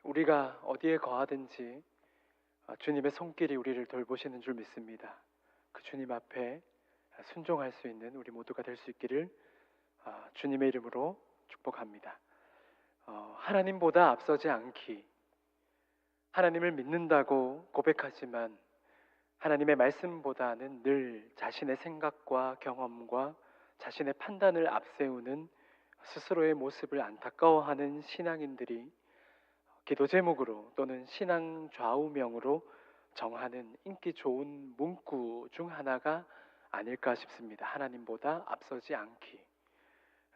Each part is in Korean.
우리가 어디에 거하든지 주님의 손길이 우리를 돌보시는 줄 믿습니다. 그 주님 앞에 순종할 수 있는 우리 모두가 될 수 있기를 주님의 이름으로 축복합니다. 하나님보다 앞서지 않기. 하나님을 믿는다고 고백하지만 하나님의 말씀보다는 늘 자신의 생각과 경험과 자신의 판단을 앞세우는 스스로의 모습을 안타까워하는 신앙인들이 기도 제목으로 또는 신앙 좌우명으로 정하는 인기 좋은 문구 중 하나가 아닐까 싶습니다. 하나님보다 앞서지 않기.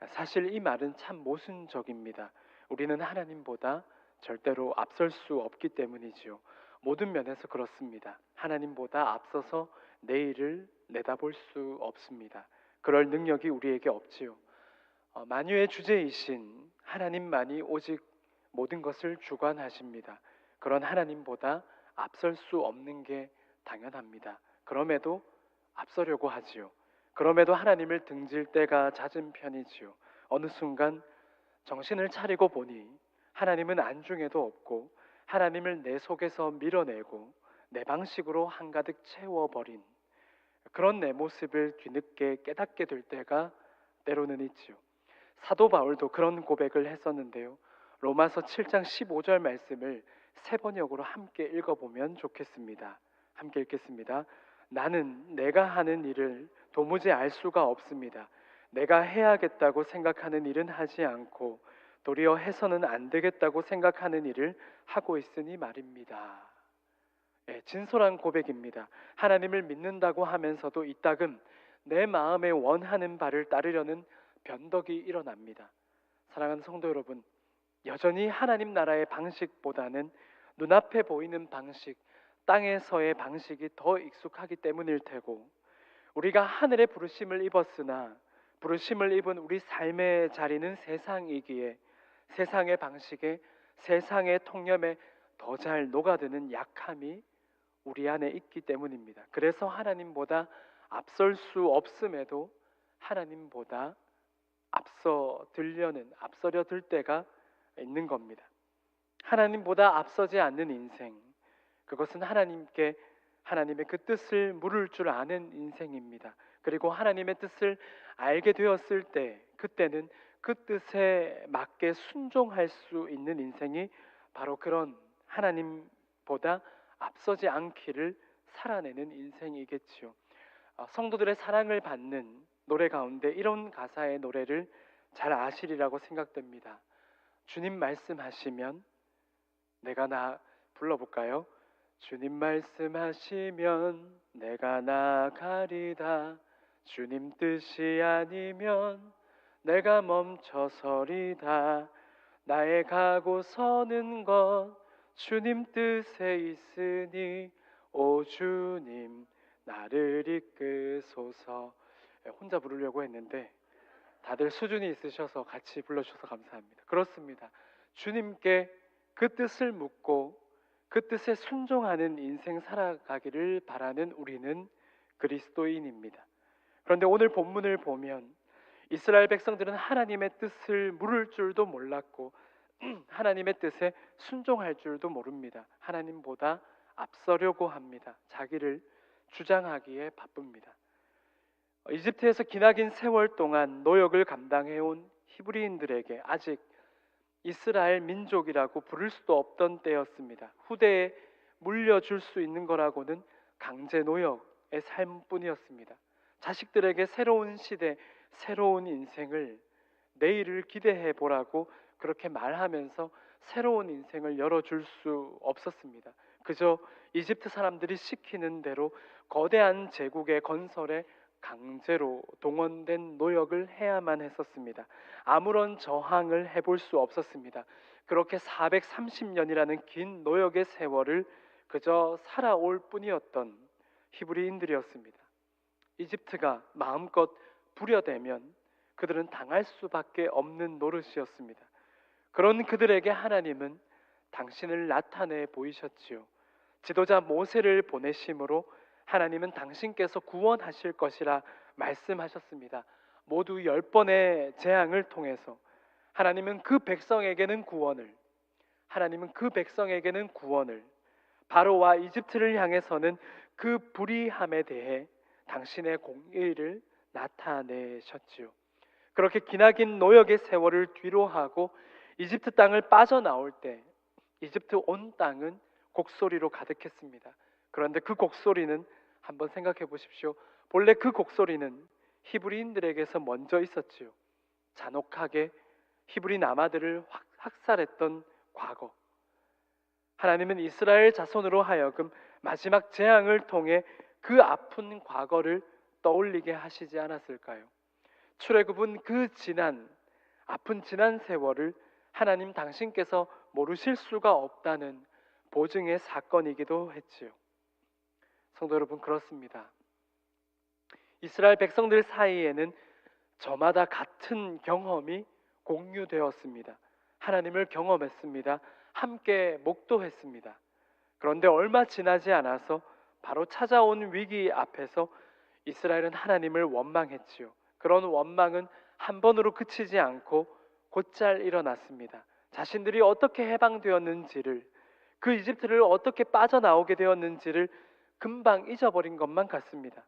사실 이 말은 참 모순적입니다. 우리는 하나님보다 절대로 앞설 수 없기 때문이지요. 모든 면에서 그렇습니다. 하나님보다 앞서서 내일을 내다볼 수 없습니다. 그럴 능력이 우리에게 없지요. 만유의 주제이신 하나님만이 오직 모든 것을 주관하십니다. 그런 하나님보다 앞설 수 없는 게 당연합니다. 그럼에도 앞서려고 하지요. 그럼에도 하나님을 등질 때가 잦은 편이지요. 어느 순간 정신을 차리고 보니 하나님은 안중에도 없고 하나님을 내 속에서 밀어내고 내 방식으로 한가득 채워버린 그런 내 모습을 뒤늦게 깨닫게 될 때가 때로는 있지요. 사도 바울도 그런 고백을 했었는데요. 로마서 7장 15절 말씀을 세 번역으로 함께 읽어보면 좋겠습니다. 함께 읽겠습니다. 나는 내가 하는 일을 도무지 알 수가 없습니다. 내가 해야겠다고 생각하는 일은 하지 않고 도리어 해서는 안 되겠다고 생각하는 일을 하고 있으니 말입니다. 진솔한 고백입니다. 하나님을 믿는다고 하면서도 이따금 내 마음에 원하는 바를 따르려는 변덕이 일어납니다. 사랑하는 성도 여러분, 여전히 하나님 나라의 방식보다는 눈앞에 보이는 방식, 땅에서의 방식이 더 익숙하기 때문일 테고, 우리가 하늘의 부르심을 입었으나 부르심을 입은 우리 삶의 자리는 세상이기에 세상의 방식에, 세상의 통념에 더 잘 녹아드는 약함이 우리 안에 있기 때문입니다. 그래서 하나님보다 앞설 수 없음에도 하나님보다 앞서려 들 때가 있는 겁니다. 하나님보다 앞서지 않는 인생, 그것은 하나님의 그 뜻을 물을 줄 아는 인생입니다. 그리고 하나님의 뜻을 알게 되었을 때, 그때는 그 뜻에 맞게 순종할 수 있는 인생이 바로 그런 하나님보다 앞서지 않기를 살아내는 인생이겠지요. 성도들의 사랑을 받는 노래 가운데 이런 가사의 노래를 잘 아시리라고 생각됩니다. 주님 말씀하시면 불러볼까요? 주님 말씀하시면 내가 나가리다. 주님 뜻이 아니면 내가 멈춰서리다. 나의 가고 서는 것 주님 뜻에 있으니 오 주님 나를 이끄소서. 혼자 부르려고 했는데 다들 수준이 있으셔서 같이 불러주셔서 감사합니다. 그렇습니다. 주님께 그 뜻을 묻고 그 뜻에 순종하는 인생 살아가기를 바라는 우리는 그리스도인입니다. 그런데 오늘 본문을 보면 이스라엘 백성들은 하나님의 뜻을 물을 줄도 몰랐고 하나님의 뜻에 순종할 줄도 모릅니다. 하나님보다 앞서려고 합니다. 자기를 주장하기에 바쁩니다. 이집트에서 기나긴 세월 동안 노역을 감당해온 히브리인들에게 아직 이스라엘 민족이라고 부를 수도 없던 때였습니다. 후대에 물려줄 수 있는 거라고는 강제 노역의 삶뿐이었습니다. 자식들에게 새로운 시대, 새로운 인생을, 내일을 기대해 보라고 그렇게 말하면서 새로운 인생을 열어줄 수 없었습니다. 그저 이집트 사람들이 시키는 대로 거대한 제국의 건설에 강제로 동원된 노역을 해야만 했었습니다. 아무런 저항을 해볼 수 없었습니다. 그렇게 430년이라는 긴 노역의 세월을 그저 살아올 뿐이었던 히브리인들이었습니다. 이집트가 마음껏 부려대면 그들은 당할 수밖에 없는 노릇이었습니다. 그런 그들에게 하나님은 당신을 나타내 보이셨지요. 지도자 모세를 보내심으로 하나님은 당신께서 구원하실 것이라 말씀하셨습니다. 모두 10번의 재앙을 통해서 하나님은 그 백성에게는 구원을, 하나님은 그 백성에게는 구원을, 바로와 이집트를 향해서는 그 불의함에 대해 당신의 공의를 나타내셨지요. 그렇게 기나긴 노역의 세월을 뒤로하고 이집트 땅을 빠져나올 때 이집트 온 땅은 곡소리로 가득했습니다. 그런데 그 곡소리는 한번 생각해 보십시오. 본래 그 곡소리는 히브리인들에게서 먼저 있었지요. 잔혹하게 히브리 남아들을 학살했던 과거. 하나님은 이스라엘 자손으로 하여금 마지막 재앙을 통해 그 아픈 과거를 떠올리게 하시지 않았을까요? 출애굽은 그 아픈 지난 세월을 하나님 당신께서 모르실 수가 없다는 보증의 사건이기도 했지요. 성도 여러분, 그렇습니다. 이스라엘 백성들 사이에는 저마다 같은 경험이 공유되었습니다. 하나님을 경험했습니다. 함께 목도했습니다. 그런데 얼마 지나지 않아서 바로 찾아온 위기 앞에서 이스라엘은 하나님을 원망했지요. 그런 원망은 한 번으로 그치지 않고 곧잘 일어났습니다. 자신들이 어떻게 해방되었는지를, 그 이집트를 어떻게 빠져나오게 되었는지를 금방 잊어버린 것만 같습니다.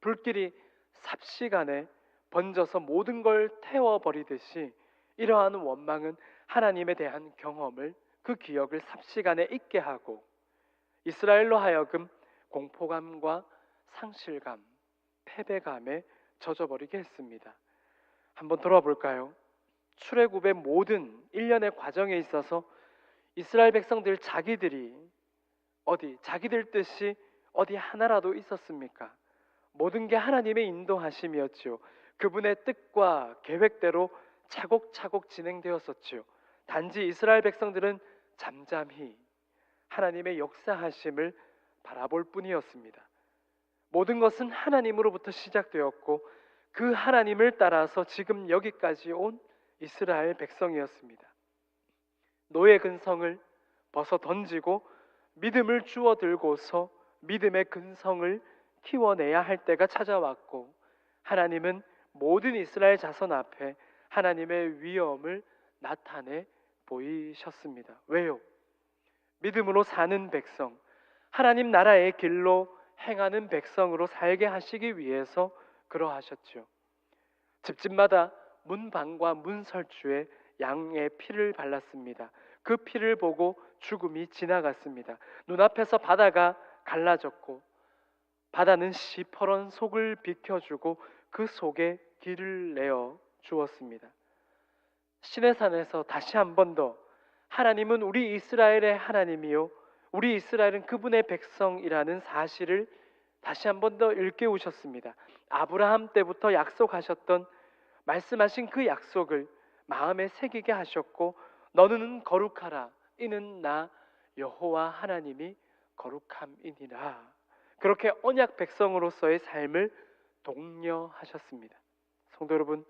불길이 삽시간에 번져서 모든 걸 태워버리듯이 이러한 원망은 하나님에 대한 경험을, 그 기억을 삽시간에 잊게 하고 이스라엘로 하여금 공포감과 상실감, 패배감에 젖어버리게 했습니다. 한번 돌아볼까요? 출애굽의 모든 일련의 과정에 있어서 이스라엘 백성들 자기들 뜻이 어디 하나라도 있었습니까? 모든 게 하나님의 인도하심이었지요. 그분의 뜻과 계획대로 차곡차곡 진행되었었지요. 단지 이스라엘 백성들은 잠잠히 하나님의 역사하심을 바라볼 뿐이었습니다. 모든 것은 하나님으로부터 시작되었고 그 하나님을 따라서 지금 여기까지 온 이스라엘 백성이었습니다. 노예 근성을 벗어 던지고 믿음을 주워 들고서 믿음의 근성을 키워내야 할 때가 찾아왔고, 하나님은 모든 이스라엘 자손 앞에 하나님의 위엄을 나타내 보이셨습니다. 왜요? 믿음으로 사는 백성, 하나님 나라의 길로 행하는 백성으로 살게 하시기 위해서 그러하셨죠. 집집마다 문방과 문설주에 양의 피를 발랐습니다. 그 피를 보고 죽음이 지나갔습니다. 눈앞에서 바다가 갈라졌고 바다는 시퍼런 속을 비켜주고 그 속에 길을 내어 주었습니다. 시내산에서 다시 한 번 더 하나님은 우리 이스라엘의 하나님이요 우리 이스라엘은 그분의 백성이라는 사실을 다시 한 번 더 일깨우셨습니다. 아브라함 때부터 약속하셨던, 말씀하신 그 약속을 마음에 새기게 하셨고, 너는 거룩하라, 이는 나 여호와 하나님이 거룩함이니라. 그렇게 언약 백성으로서의 삶을 독려하셨습니다. 성도 여러분,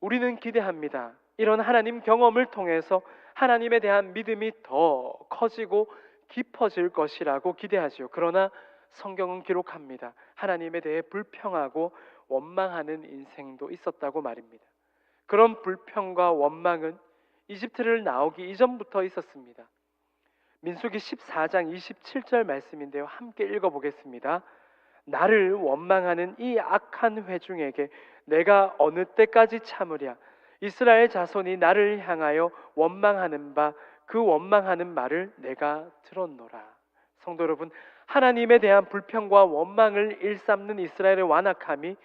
우리는 기대합니다. 이런 하나님 경험을 통해서 하나님에 대한 믿음이 더 커지고 깊어질 것이라고 기대하지요. 그러나 성경은 기록합니다. 하나님에 대해 불평하고 원망하는 인생도 있었다고 말입니다. 그런 불평과 원망은 이집트를 나오기 이전부터 있었습니다. 민수기 14장 27절 말씀인데요, 함께 읽어보겠습니다. 나를 원망하는 이 악한 회중에게 내가 어느 때까지 참으랴. 이스라엘 자손이 나를 향하여 원망하는 바 그 원망하는 말을 내가 들었노라. 성도 여러분, 하나님에 대한 불평과 원망을 일삼는 이스라엘의 완악함이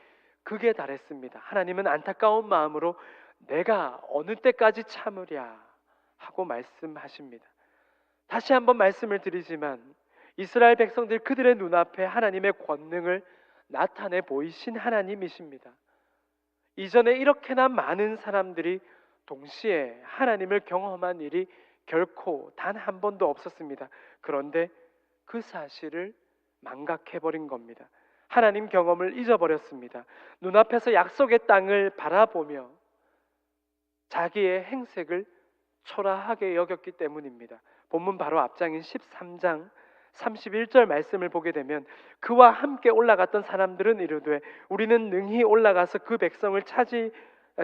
극에 달했습니다. 하나님은 안타까운 마음으로 내가 어느 때까지 참으랴 하고 말씀하십니다. 다시 한번 말씀을 드리지만 이스라엘 백성들 그들의 눈앞에 하나님의 권능을 나타내 보이신 하나님이십니다. 이전에 이렇게나 많은 사람들이 동시에 하나님을 경험한 일이 결코 단 한 번도 없었습니다. 그런데 그 사실을 망각해버린 겁니다. 하나님 경험을 잊어버렸습니다. 눈앞에서 약속의 땅을 바라보며 자기의 행색을 초라하게 여겼기 때문입니다. 본문 바로 앞장인 13장 31절 말씀을 보게 되면 그와 함께 올라갔던 사람들은 이르되 우리는 능히 올라가서 그 백성을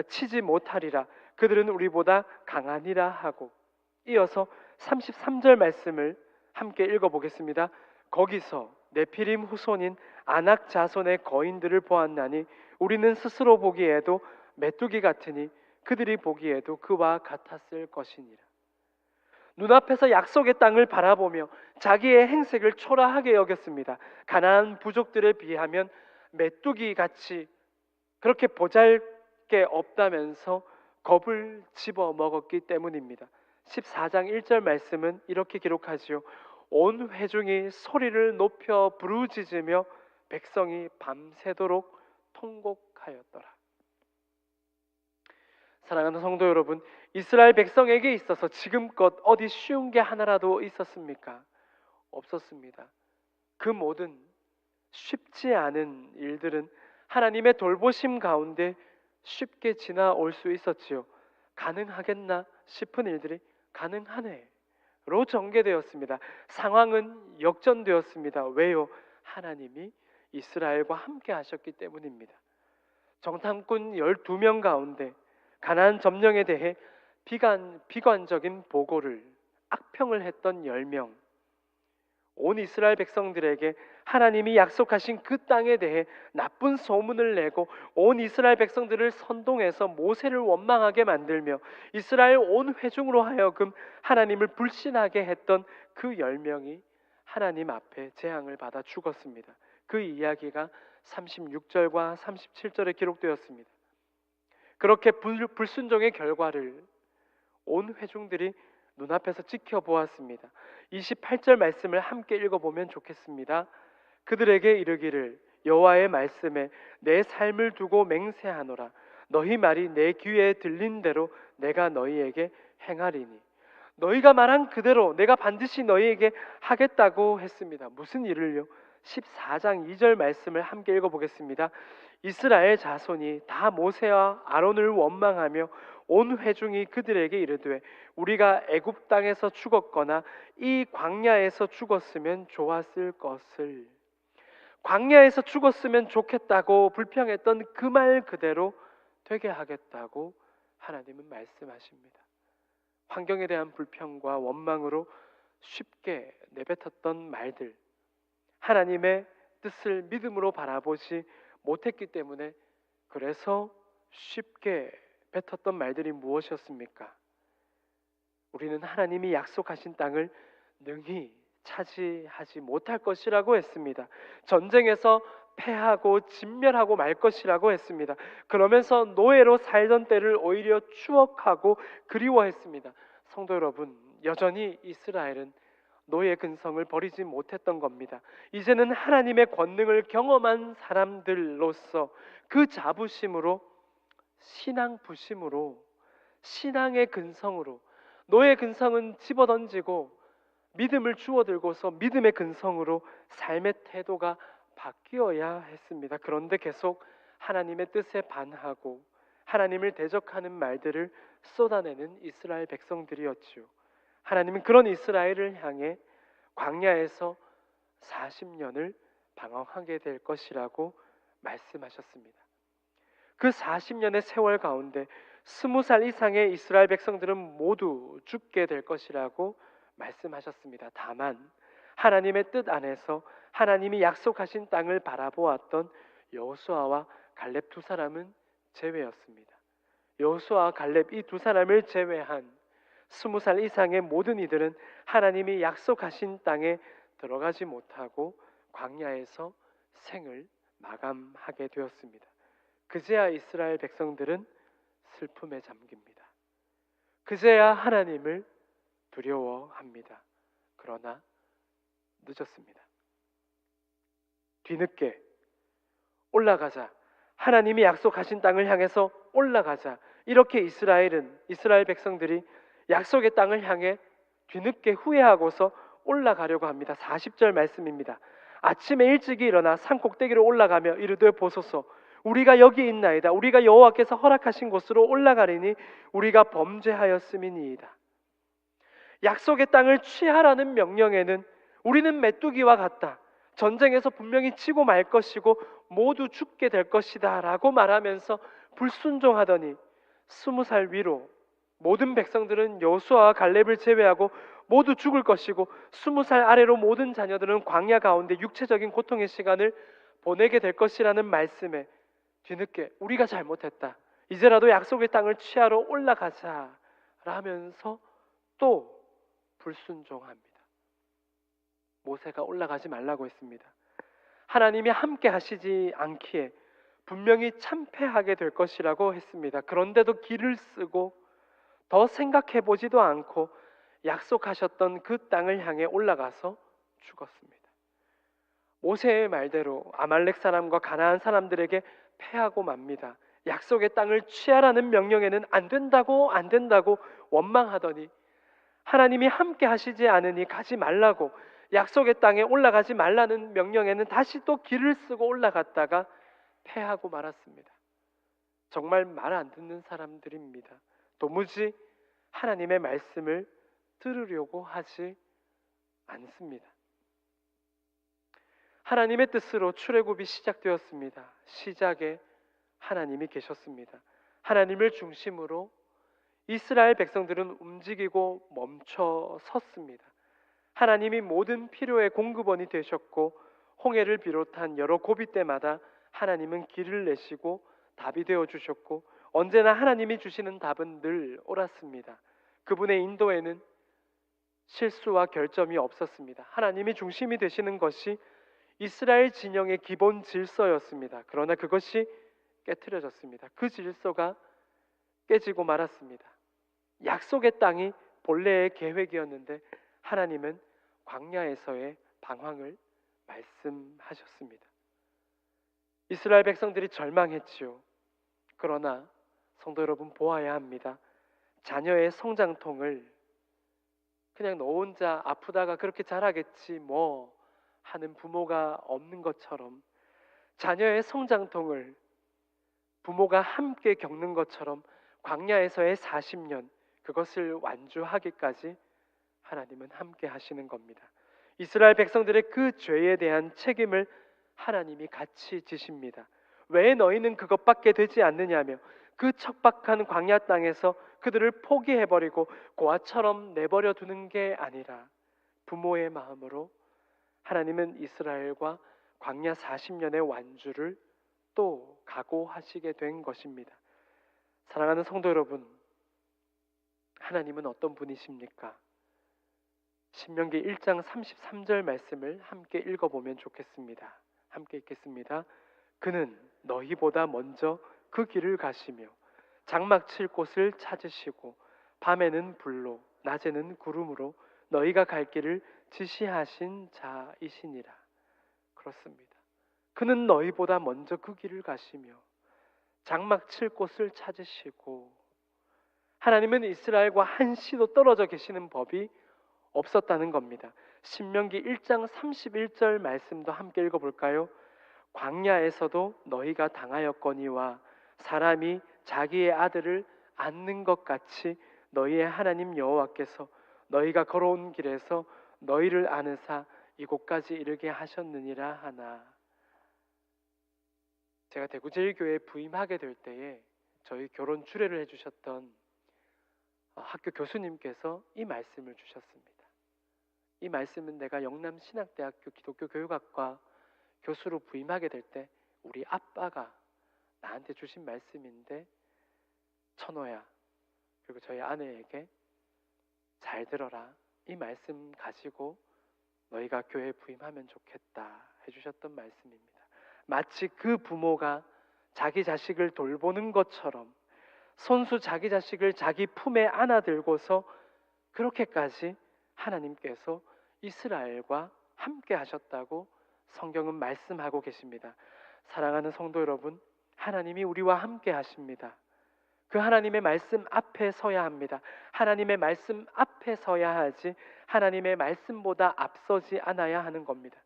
치지 못하리라. 그들은 우리보다 강하니라 하고, 이어서 33절 말씀을 함께 읽어보겠습니다. 거기서 네피림 후손인 아낙 자손의 거인들을 보았나니 우리는 스스로 보기에도 메뚜기 같으니 그들이 보기에도 그와 같았을 것이니라. 눈앞에서 약속의 땅을 바라보며 자기의 행색을 초라하게 여겼습니다. 가나안 부족들에 비하면 메뚜기 같이 그렇게 보잘게 없다면서 겁을 집어 먹었기 때문입니다. 14장 1절 말씀은 이렇게 기록하지요. 온 회중이 소리를 높여 부르짖으며 백성이 밤새도록 통곡하였더라. 사랑하는 성도 여러분, 이스라엘 백성에게 있어서 지금껏 어디 쉬운 게 하나라도 있었습니까? 없었습니다. 그 모든 쉽지 않은 일들은 하나님의 돌보심 가운데 쉽게 지나올 수 있었지요. 가능하겠나 싶은 일들이 가능하네로 전개되었습니다. 상황은 역전되었습니다. 왜요? 하나님이 이스라엘과 함께 하셨기 때문입니다. 정탐꾼 12명 가운데 가나안 점령에 대해 비관적인 보고를 악평을 했던 10명, 온 이스라엘 백성들에게 하나님이 약속하신 그 땅에 대해 나쁜 소문을 내고 온 이스라엘 백성들을 선동해서 모세를 원망하게 만들며 이스라엘 온 회중으로 하여금 하나님을 불신하게 했던 그 10명이 하나님 앞에 재앙을 받아 죽었습니다. 그 이야기가 36절과 37절에 기록되었습니다. 그렇게 불순종의 결과를 온 회중들이 눈앞에서 지켜보았습니다. 28절 말씀을 함께 읽어보면 좋겠습니다. 그들에게 이르기를 여호와의 말씀에 내 삶을 두고 맹세하노라. 너희 말이 내 귀에 들린 대로 내가 너희에게 행하리니. 너희가 말한 그대로 내가 반드시 너희에게 하겠다고 했습니다. 무슨 일을요? 14장 2절 말씀을 함께 읽어보겠습니다. 이스라엘 자손이 다 모세와 아론을 원망하며 온 회중이 그들에게 이르되 우리가 애굽 땅에서 죽었거나 이 광야에서 죽었으면 좋았을 것을, 광야에서 죽었으면 좋겠다고 불평했던 그 말 그대로 되게 하겠다고 하나님은 말씀하십니다. 환경에 대한 불평과 원망으로 쉽게 내뱉었던 말들, 하나님의 뜻을 믿음으로 바라보지 못했기 때문에 그래서 쉽게 뱉었던 말들이 무엇이었습니까? 우리는 하나님이 약속하신 땅을 능히 차지하지 못할 것이라고 했습니다. 전쟁에서 패하고 진멸하고 말 것이라고 했습니다. 그러면서 노예로 살던 때를 오히려 추억하고 그리워했습니다. 성도 여러분, 여전히 이스라엘은 노예 근성을 버리지 못했던 겁니다. 이제는 하나님의 권능을 경험한 사람들로서 그 자부심으로, 신앙 부심으로, 신앙의 근성으로, 노예 근성은 집어던지고 믿음을 주워들고서 믿음의 근성으로 삶의 태도가 바뀌어야 했습니다. 그런데 계속 하나님의 뜻에 반하고 하나님을 대적하는 말들을 쏟아내는 이스라엘 백성들이었지요. 하나님은 그런 이스라엘을 향해 광야에서 40년을 방황하게 될 것이라고 말씀하셨습니다. 그 40년의 세월 가운데 20살 이상의 이스라엘 백성들은 모두 죽게 될 것이라고 말씀하셨습니다. 다만 하나님의 뜻 안에서 하나님이 약속하신 땅을 바라보았던 여호수아와 갈렙 두 사람은 제외였습니다. 여호수아와 갈렙 이 두 사람을 제외한 20살 이상의 모든 이들은 하나님이 약속하신 땅에 들어가지 못하고 광야에서 생을 마감하게 되었습니다. 그제야 이스라엘 백성들은 슬픔에 잠깁니다. 그제야 하나님을 두려워합니다. 그러나 늦었습니다. 뒤늦게 올라가자, 하나님이 약속하신 땅을 향해서 올라가자, 이렇게 이스라엘 백성들이 약속의 땅을 향해 뒤늦게 후회하고서 올라가려고 합니다. 40절 말씀입니다. 아침에 일찍이 일어나 산 꼭대기로 올라가며 이르되 보소서, 우리가 여기 있나이다. 우리가 여호와께서 허락하신 곳으로 올라가리니 우리가 범죄하였음이니이다. 약속의 땅을 취하라는 명령에는 우리는 메뚜기와 같다, 전쟁에서 분명히 치고 말 것이고 모두 죽게 될 것이다 라고 말하면서 불순종하더니 20살 위로 모든 백성들은 여호수아와 갈렙을 제외하고 모두 죽을 것이고 20살 아래로 모든 자녀들은 광야 가운데 육체적인 고통의 시간을 보내게 될 것이라는 말씀에 뒤늦게 우리가 잘못했다, 이제라도 약속의 땅을 취하러 올라가자 라면서 또 불순종합니다. 모세가 올라가지 말라고 했습니다. 하나님이 함께 하시지 않기에 분명히 참패하게 될 것이라고 했습니다. 그런데도 길을 쓰고 더 생각해 보지도 않고 약속하셨던 그 땅을 향해 올라가서 죽었습니다. 모세의 말대로 아말렉 사람과 가나안 사람들에게 패하고 맙니다. 약속의 땅을 취하라는 명령에는 안 된다고 원망하더니 하나님이 함께 하시지 않으니 가지 말라고, 약속의 땅에 올라가지 말라는 명령에는 다시 또 길을 쓰고 올라갔다가 패하고 말았습니다. 정말 말 안 듣는 사람들입니다. 도무지 하나님의 말씀을 들으려고 하지 않습니다. 하나님의 뜻으로 출애굽이 시작되었습니다. 시작에 하나님이 계셨습니다. 하나님을 중심으로 이스라엘 백성들은 움직이고 멈춰 섰습니다. 하나님이 모든 필요의 공급원이 되셨고 홍해를 비롯한 여러 고비 때마다 하나님은 길을 내시고 답이 되어 주셨고 언제나 하나님이 주시는 답은 늘 옳았습니다. 그분의 인도에는 실수와 결점이 없었습니다. 하나님이 중심이 되시는 것이 이스라엘 진영의 기본 질서였습니다. 그러나 그것이 깨트려졌습니다. 그 질서가 깨지고 말았습니다. 약속의 땅이 본래의 계획이었는데 하나님은 광야에서의 방황을 말씀하셨습니다. 이스라엘 백성들이 절망했지요. 그러나 성도 여러분, 보아야 합니다. 자녀의 성장통을 그냥 너 혼자 아프다가 그렇게 자라겠지 뭐 하는 부모가 없는 것처럼, 자녀의 성장통을 부모가 함께 겪는 것처럼 광야에서의 40년, 그것을 완주하기까지 하나님은 함께 하시는 겁니다. 이스라엘 백성들의 그 죄에 대한 책임을 하나님이 같이 지십니다. 왜 너희는 그것밖에 되지 않느냐며 그 척박한 광야 땅에서 그들을 포기해버리고 고아처럼 내버려 두는 게 아니라 부모의 마음으로 하나님은 이스라엘과 광야 40년의 완주를 또 각오하시게 된 것입니다. 사랑하는 성도 여러분, 하나님은 어떤 분이십니까? 신명기 1장 33절 말씀을 함께 읽어보면 좋겠습니다. 함께 읽겠습니다. 그는 너희보다 먼저 그 길을 가시며 장막 칠 곳을 찾으시고 밤에는 불로 낮에는 구름으로 너희가 갈 길을 지시하신 자이시니라. 그렇습니다. 그는 너희보다 먼저 그 길을 가시며 장막 칠 곳을 찾으시고, 하나님은 이스라엘과 한시도 떨어져 계시는 법이 없었다는 겁니다. 신명기 1장 31절 말씀도 함께 읽어볼까요? 광야에서도 너희가 당하였거니와 사람이 자기의 아들을 안는 것 같이 너희의 하나님 여호와께서 너희가 걸어온 길에서 너희를 안으사 이곳까지 이르게 하셨느니라 하나. 제가 대구제일교회에 부임하게 될 때에 저희 결혼 주례를 해주셨던 학교 교수님께서 이 말씀을 주셨습니다. 이 말씀은 내가 영남신학대학교 기독교교육학과 교수로 부임하게 될 때 우리 아빠가 나한테 주신 말씀인데, 천호야, 그리고 저희 아내에게 잘 들어라, 이 말씀 가지고 너희가 교회에 부임하면 좋겠다 해주셨던 말씀입니다. 마치 그 부모가 자기 자식을 돌보는 것처럼 손수 자기 자식을 자기 품에 안아들고서 그렇게까지 하나님께서 이스라엘과 함께 하셨다고 성경은 말씀하고 계십니다. 사랑하는 성도 여러분, 하나님이 우리와 함께 하십니다. 그 하나님의 말씀 앞에 서야 합니다. 하나님의 말씀 앞에 서야 하지 하나님의 말씀보다 앞서지 않아야 하는 겁니다.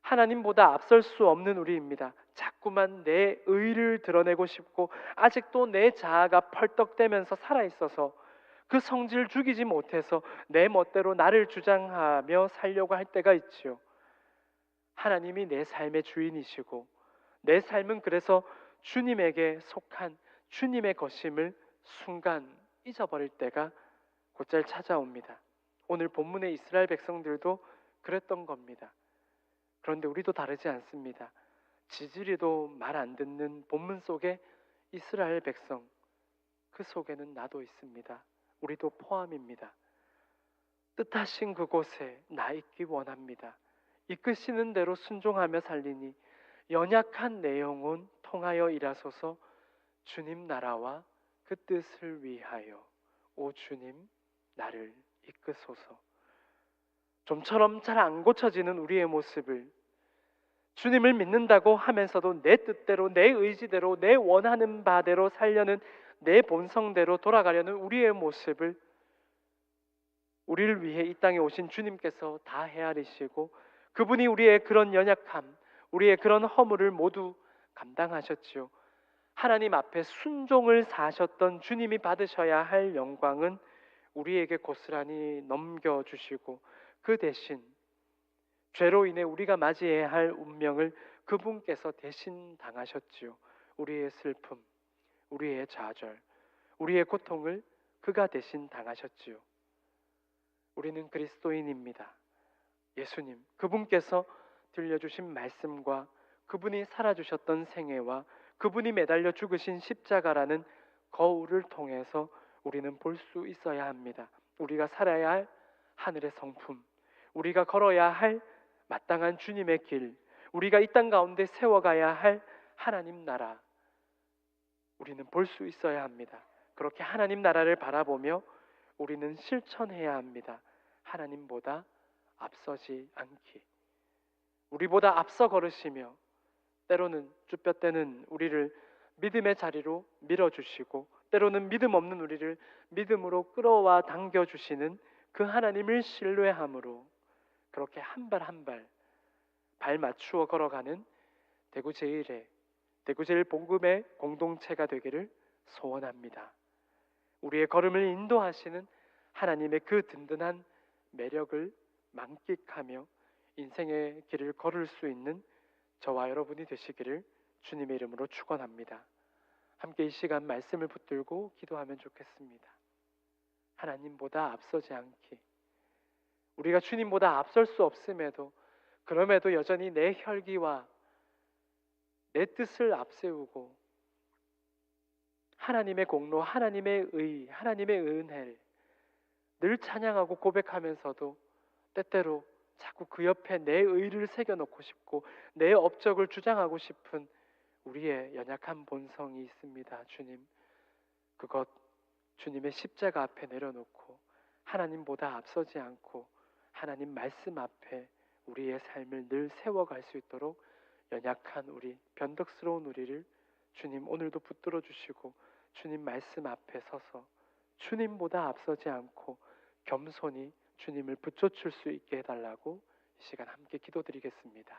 하나님보다 앞설 수 없는 우리입니다. 자꾸만 내 의를 드러내고 싶고 아직도 내 자아가 펄떡대면서 살아있어서 그 성질 죽이지 못해서 내 멋대로 나를 주장하며 살려고 할 때가 있지요. 하나님이 내 삶의 주인이시고 내 삶은 그래서 주님에게 속한 주님의 것임을 순간 잊어버릴 때가 곧잘 찾아옵니다. 오늘 본문의 이스라엘 백성들도 그랬던 겁니다. 그런데 우리도 다르지 않습니다. 지지리도 말 안 듣는 본문 속에 이스라엘 백성, 그 속에는 나도 있습니다. 우리도 포함입니다. 뜻하신 그곳에 나 있기 원합니다. 이끄시는 대로 순종하며 살리니 연약한 내 영혼 통하여 일하소서. 주님 나라와 그 뜻을 위하여 오 주님 나를 이끄소서. 좀처럼 잘 안 고쳐지는 우리의 모습을 주님을 믿는다고 하면서도 내 뜻대로 내 의지대로 내 원하는 바대로 살려는 내 본성대로 돌아가려는 우리의 모습을 우리를 위해 이 땅에 오신 주님께서 다 헤아리시고 그분이 우리의 그런 연약함, 우리의 그런 허물을 모두 감당하셨지요. 하나님 앞에 순종을 사셨던 주님이 받으셔야 할 영광은 우리에게 고스란히 넘겨주시고 그 대신 죄로 인해 우리가 맞이해야 할 운명을 그분께서 대신 당하셨지요. 우리의 슬픔, 우리의 좌절, 우리의 고통을 그가 대신 당하셨지요. 우리는 그리스도인입니다. 예수님, 그분께서 들려주신 말씀과 그분이 살아주셨던 생애와 그분이 매달려 죽으신 십자가라는 거울을 통해서 우리는 볼 수 있어야 합니다. 우리가 살아야 할 하늘의 성품, 우리가 걸어야 할 마땅한 주님의 길, 우리가 이 땅 가운데 세워가야 할 하나님 나라, 우리는 볼 수 있어야 합니다. 그렇게 하나님 나라를 바라보며 우리는 실천해야 합니다. 하나님보다 앞서지 않기. 우리보다 앞서 걸으시며 때로는 쭈뼛대는 우리를 믿음의 자리로 밀어주시고 때로는 믿음 없는 우리를 믿음으로 끌어와 당겨주시는 그 하나님을 신뢰함으로 그렇게 한 발 한 발 맞추어 걸어가는 대구제일본금의 공동체가 되기를 소원합니다. 우리의 걸음을 인도하시는 하나님의 그 든든한 매력을 만끽하며 인생의 길을 걸을 수 있는 저와 여러분이 되시기를 주님의 이름으로 축원합니다. 함께 이 시간 말씀을 붙들고 기도하면 좋겠습니다. 하나님보다 앞서지 않기. 우리가 주님보다 앞설 수 없음에도 그럼에도 여전히 내 혈기와 내 뜻을 앞세우고 하나님의 공로, 하나님의 의, 하나님의 은혜를 늘 찬양하고 고백하면서도 때때로 자꾸 그 옆에 내 의를 새겨놓고 싶고 내 업적을 주장하고 싶은 우리의 연약한 본성이 있습니다. 주님, 그것 주님의 십자가 앞에 내려놓고 하나님보다 앞서지 않고 하나님 말씀 앞에 우리의 삶을 늘 세워갈 수 있도록 연약한 우리, 변덕스러운 우리를 주님 오늘도 붙들어 주시고 주님 말씀 앞에 서서 주님보다 앞서지 않고 겸손히 주님을 붙여줄 수 있게 해달라고 이 시간 함께 기도드리겠습니다.